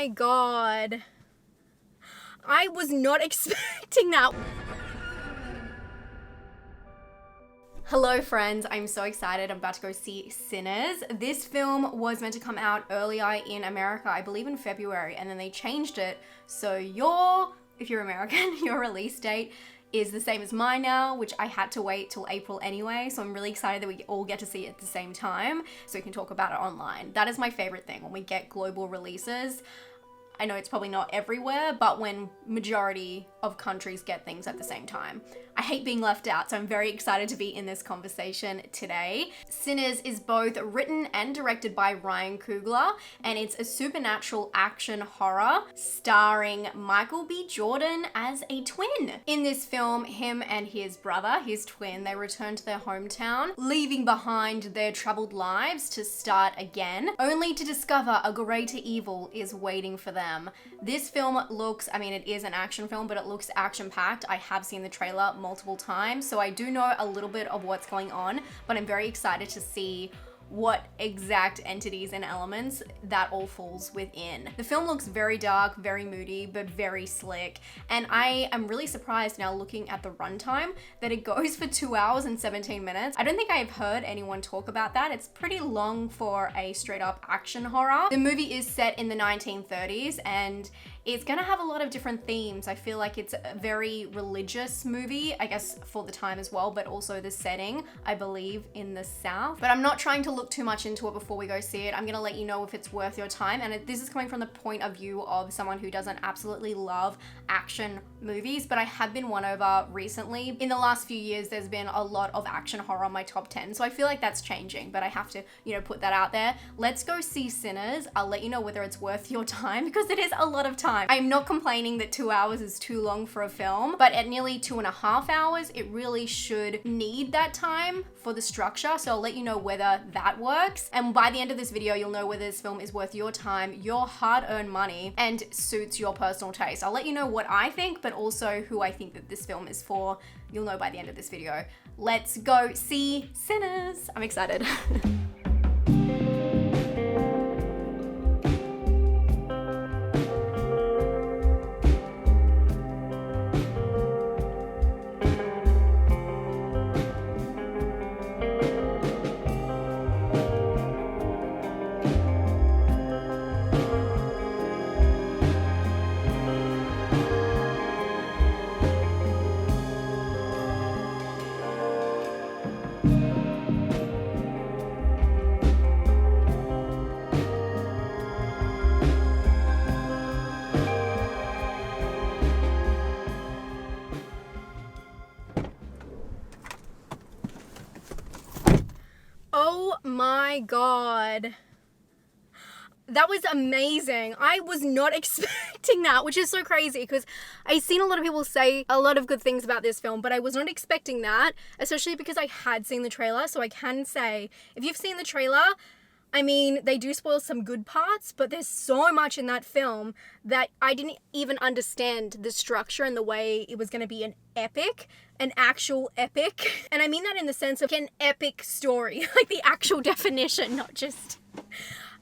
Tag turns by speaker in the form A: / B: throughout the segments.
A: my god. I was not expecting that. Hello friends, I'm so excited. I'm about to go see Sinners. This film was meant to come out earlier in America, I believe in February, and then they changed it. So if you're American, your release date is the same as mine now, which I had to wait till April anyway. So I'm really excited that we all get to see it at the same time so we can talk about it online. That is my favorite thing when we get global releases. I know it's probably not everywhere, but when majority of countries get things at the same time. I hate being left out, so I'm very excited to be in this conversation today. Sinners is both written and directed by Ryan Coogler, and it's a supernatural action horror starring Michael B. Jordan as a twin. In this film, him and his brother, his twin, they return to their hometown, leaving behind their troubled lives to start again, only to discover a greater evil is waiting for them. This film looks, it is an action film, but it looks action-packed. I have seen the trailer multiple times, so I do know a little bit of what's going on, but I'm very excited to see what exact entities and elements that all falls within. The film looks very dark, very moody, but very slick. And I am really surprised now looking at the runtime that it goes for 2 hours and 17 minutes. I don't think I've heard anyone talk about that. It's pretty long for a straight up action horror. The movie is set in the 1930s and it's gonna have a lot of different themes. I feel like it's a very religious movie, I guess for the time as well, but also the setting, I believe, in the South. But I'm not trying to look too much into it before we go see it. I'm gonna let you know if it's worth your time. And this is coming from the point of view of someone who doesn't absolutely love action movies, but I have been won over recently. In the last few years, there's been a lot of action horror on my top 10. So I feel like that's changing, but I have to, put that out there. Let's go see Sinners. I'll let you know whether it's worth your time because it is a lot of time. I'm not complaining that 2 hours is too long for a film, but at nearly 2.5 hours, it really should need that time for the structure. So I'll let you know whether that works. And by the end of this video, you'll know whether this film is worth your time, your hard-earned money, and suits your personal taste. I'll let you know what I think, but also who I think that this film is for. You'll know by the end of this video. Let's go see Sinners. I'm excited. Oh my god. That was amazing. I was not expecting that, which is so crazy because I've seen a lot of people say a lot of good things about this film, but I was not expecting that, especially because I had seen the trailer. So I can say, if you've seen the trailer, they do spoil some good parts, but there's so much in that film that I didn't even understand the structure and the way it was going to be an actual epic. And I mean that in the sense of an epic story, like the actual definition, not just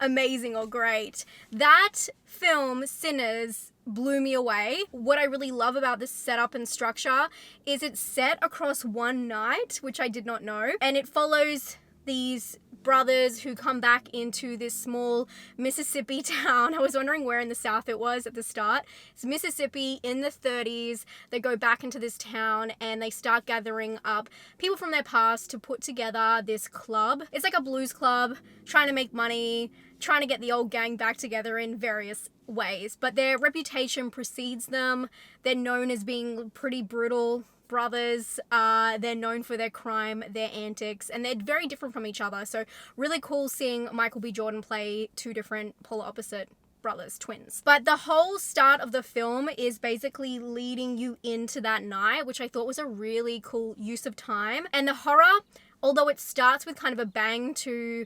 A: amazing or great. That film, Sinners, blew me away. What I really love about this setup and structure is it's set across one night, which I did not know, and it follows these brothers who come back into this small Mississippi town. I was wondering where in the South it was at the start. It's Mississippi in the 30s. They go back into this town and they start gathering up people from their past to put together this club. It's like a blues club, trying to make money, trying to get the old gang back together in various ways. But their reputation precedes them. They're known as being pretty brutal brothers. They're known for their crime, their antics, and they're very different from each other. So really cool seeing Michael B. Jordan play two different polar opposite brothers, twins. But the whole start of the film is basically leading you into that night, which I thought was a really cool use of time. And the horror, although it starts with kind of a bang to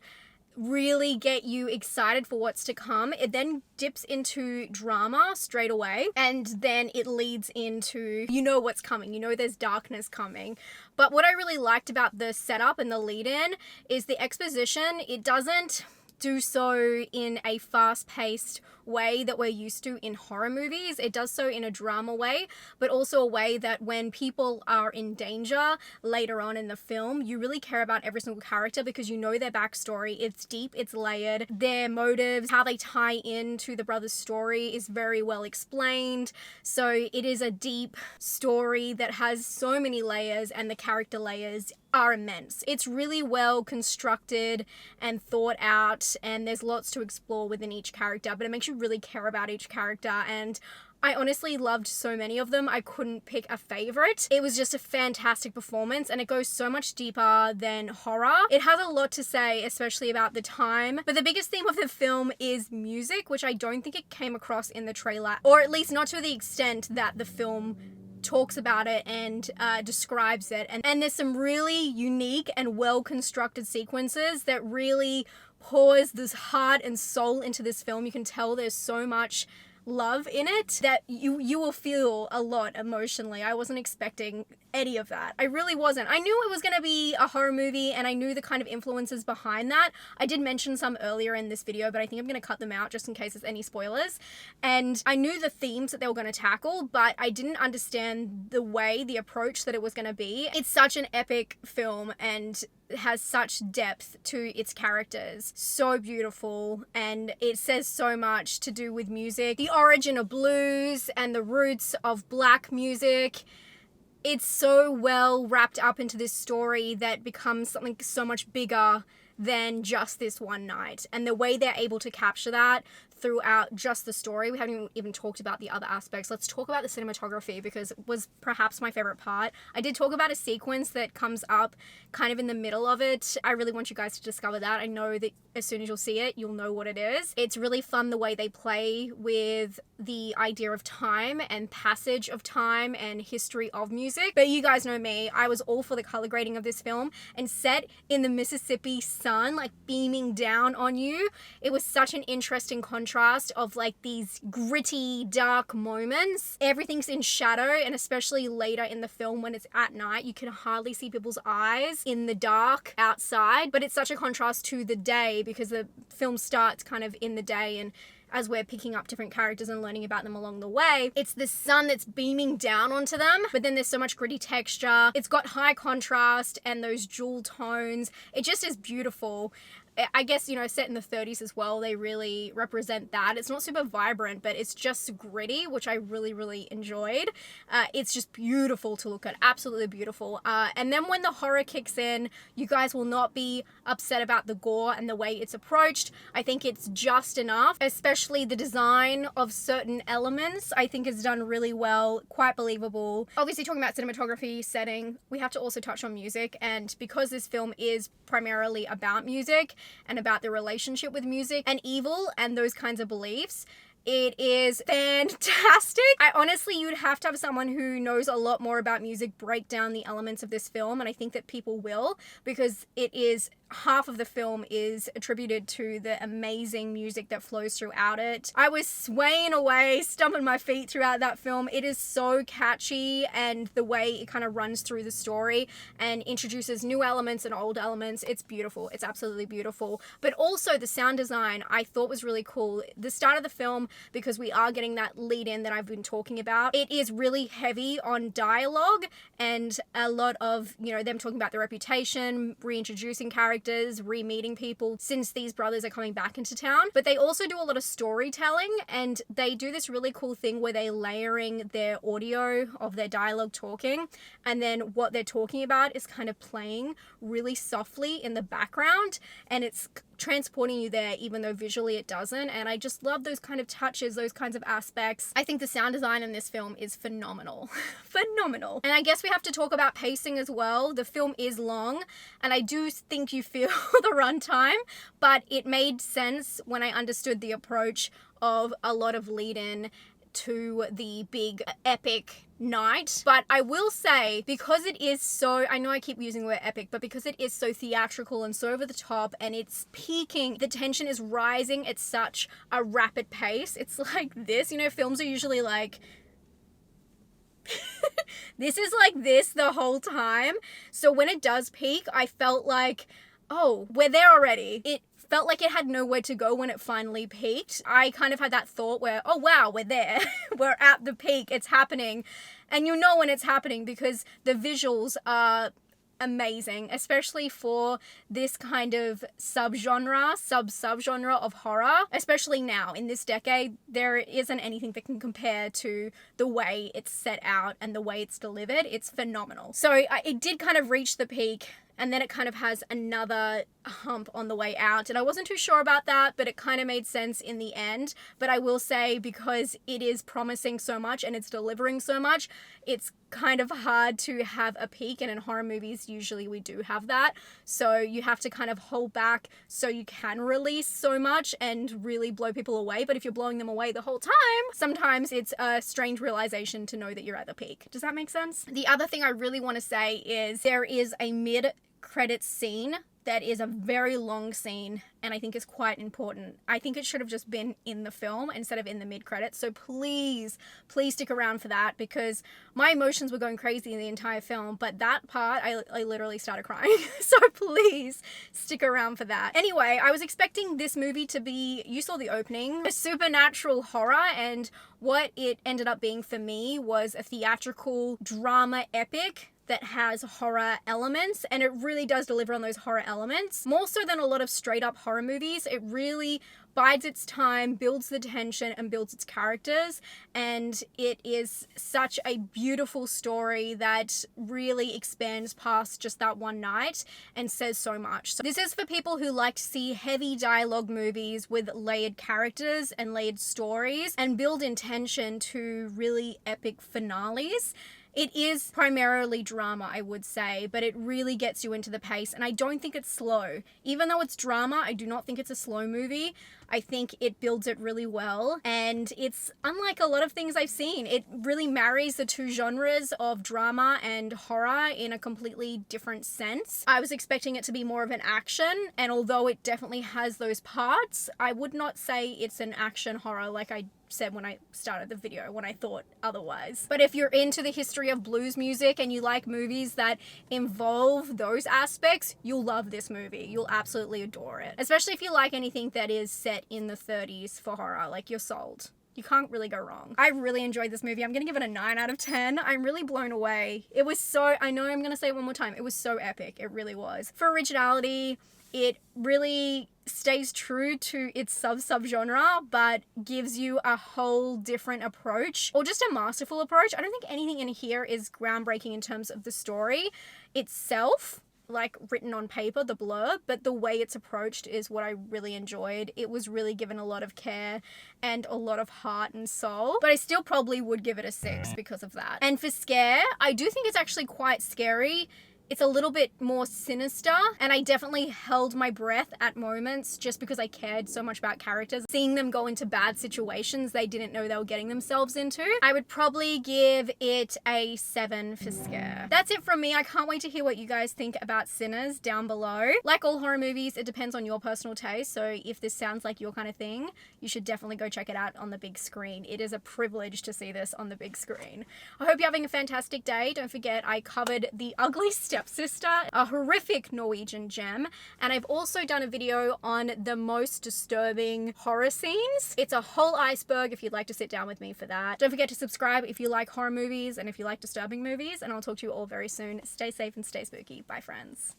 A: really get you excited for what's to come, it then dips into drama straight away, and then it leads into, what's coming, there's darkness coming. But what I really liked about the setup and the lead-in is the exposition. It doesn't do so in a fast-paced way that we're used to in horror movies. It does so in a drama way, but also a way that when people are in danger later on in the film, you really care about every single character because you know their backstory. It's deep, it's layered. Their motives, how they tie into the brother's story is very well explained. So it is a deep story that has so many layers, and the character layers are immense. It's really well constructed and thought out, and there's lots to explore within each character, but it makes you really care about each character, and I honestly loved so many of them. I couldn't pick a favorite. It was just a fantastic performance, and it goes so much deeper than horror. It has a lot to say, especially about the time, but the biggest theme of the film is music, which I don't think it came across in the trailer, or at least not to the extent that the film talks about it and describes it. And there's some really unique and well-constructed sequences that really pours this heart and soul into this film. You can tell there's so much love in it that you will feel a lot emotionally. I wasn't expecting any of that. I really wasn't. I knew it was going to be a horror movie, and I knew the kind of influences behind that. I did mention some earlier in this video, but I think I'm going to cut them out just in case there's any spoilers. And I knew the themes that they were going to tackle, but I didn't understand the approach that it was going to be. It's such an epic film, and has such depth to its characters. So beautiful, and it says so much to do with music, the origin of blues and the roots of black music. It's so well wrapped up into this story that becomes something so much bigger than just this one night. And the way they're able to capture that throughout just the story, we haven't even talked about the other aspects. Let's talk about the cinematography, because it was perhaps my favorite part. I did talk about a sequence that comes up kind of in the middle of it. I really want you guys to discover that. I know that as soon as you'll see it, you'll know what it is. It's really fun the way they play with the idea of time and passage of time and history of music. But you guys know me, I was all for the color grading of this film, and set in the Mississippi sun, like beaming down on you. It was such an interesting contrast of like these gritty, dark moments. Everything's in shadow, and especially later in the film when it's at night, you can hardly see people's eyes in the dark outside. But it's such a contrast to the day, because the film starts kind of in the day, and as we're picking up different characters and learning about them along the way, it's the sun that's beaming down onto them, but then there's so much gritty texture. It's got high contrast and those jewel tones. It just is beautiful. I guess, you know, set in the 30s as well, they really represent that. It's not super vibrant, but it's just gritty, which I really, really enjoyed. It's just beautiful to look at, absolutely beautiful. And then when the horror kicks in, you guys will not be upset about the gore and the way it's approached. I think it's just enough, especially the design of certain elements, I think is done really well, quite believable. Obviously, talking about cinematography, setting, we have to also touch on music, and because this film is primarily about music, and about the relationship with music and evil and those kinds of beliefs, it is fantastic. I honestly, you'd have to have someone who knows a lot more about music break down the elements of this film, and I think that people will, because it is half of the film is attributed to the amazing music that flows throughout it. I was swaying away, stumping my feet throughout that film. It is so catchy, and the way it kind of runs through the story and introduces new elements and old elements, it's beautiful. It's absolutely beautiful. But also the sound design I thought was really cool. The start of the film, because we are getting that lead in that I've been talking about, it is really heavy on dialogue and a lot of, you know, them talking about their reputation, reintroducing characters, re-meeting people since these brothers are coming back into town. But they also do a lot of storytelling, and they do this really cool thing where they're layering their audio of their dialogue talking, and then what they're talking about is kind of playing really softly in the background, and it's transporting you there even though visually it doesn't. And I just love those kind of touches, those kinds of aspects. I think the sound design in this film is phenomenal. Phenomenal. And I guess we have to talk about pacing as well. The film is long, and I do think you feel the runtime, but it made sense when I understood the approach of a lot of lead-in to the big epic night. But I will say, because it is so, I know I keep using the word epic, but because it is so theatrical and so over the top, and it's peaking, the tension is rising at such a rapid pace. It's like this, you know, films are usually like this is like this the whole time. So when it does peak, I felt like, oh, we're there already. It felt like it had nowhere to go when it finally peaked. I kind of had that thought where, oh wow, we're there. We're at the peak. It's happening. And you know when it's happening because the visuals are amazing, especially for this kind of subgenre of horror. Especially now in this decade, there isn't anything that can compare to the way it's set out and the way it's delivered. It's phenomenal. So it did kind of reach the peak, and then it kind of has another hump on the way out. And I wasn't too sure about that, but it kind of made sense in the end. But I will say, because it is promising so much and it's delivering so much, it's kind of hard to have a peak. And in horror movies, usually we do have that. So you have to kind of hold back so you can release so much and really blow people away. But if you're blowing them away the whole time, sometimes it's a strange realization to know that you're at the peak. Does that make sense? The other thing I really want to say is there is a mid-credits scene that is a very long scene, and I think is quite important. I think it should have just been in the film instead of in the mid-credits. So please stick around for that, because my emotions were going crazy in the entire film, but that part, I literally started crying. So please stick around for that. Anyway, I was expecting this movie to be, you saw the opening, a supernatural horror, and what it ended up being for me was a theatrical drama epic that has horror elements, and it really does deliver on those horror elements. More so than a lot of straight up horror movies, it really bides its time, builds the tension, and builds its characters, and it is such a beautiful story that really expands past just that one night and says so much. So this is for people who like to see heavy dialogue movies with layered characters and layered stories and build intention to really epic finales. It is primarily drama, I would say, but it really gets you into the pace, and I don't think it's slow. Even though it's drama, I do not think it's a slow movie. I think it builds it really well, and it's unlike a lot of things I've seen. It really marries the two genres of drama and horror in a completely different sense. I was expecting it to be more of an action, and although it definitely has those parts, I would not say it's an action horror like I said when I started the video, when I thought otherwise. But if you're into the history of blues music and you like movies that involve those aspects, you'll love this movie. You'll absolutely adore it. Especially if you like anything that is set in the 30s for horror, like you're sold. You can't really go wrong. I really enjoyed this movie. I'm gonna give it a 9 out of 10. I'm really blown away. It was so, I know I'm gonna say it one more time, it was so epic. It really was. For originality, it really stays true to its subgenre, but gives you a whole different approach, or just a masterful approach. I don't think anything in here is groundbreaking in terms of the story itself, like written on paper, the blurb, but the way it's approached is what I really enjoyed. It was really given a lot of care and a lot of heart and soul, but I still probably would give it a 6 because of that. And for scare, I do think it's actually quite scary. It's a little bit more sinister, and I definitely held my breath at moments just because I cared so much about characters. Seeing them go into bad situations they didn't know they were getting themselves into. I would probably give it a 7 for scare. That's it from me. I can't wait to hear what you guys think about Sinners down below. Like all horror movies, it depends on your personal taste, so if this sounds like your kind of thing, you should definitely go check it out on the big screen. It is a privilege to see this on the big screen. I hope you're having a fantastic day. Don't forget, I covered The Ugly Stepsister, a horrific Norwegian gem, and I've also done a video on the most disturbing horror scenes. It's a whole iceberg if you'd like to sit down with me for that. Don't forget to subscribe if you like horror movies and if you like disturbing movies, and I'll talk to you all very soon. Stay safe and stay spooky. Bye, friends.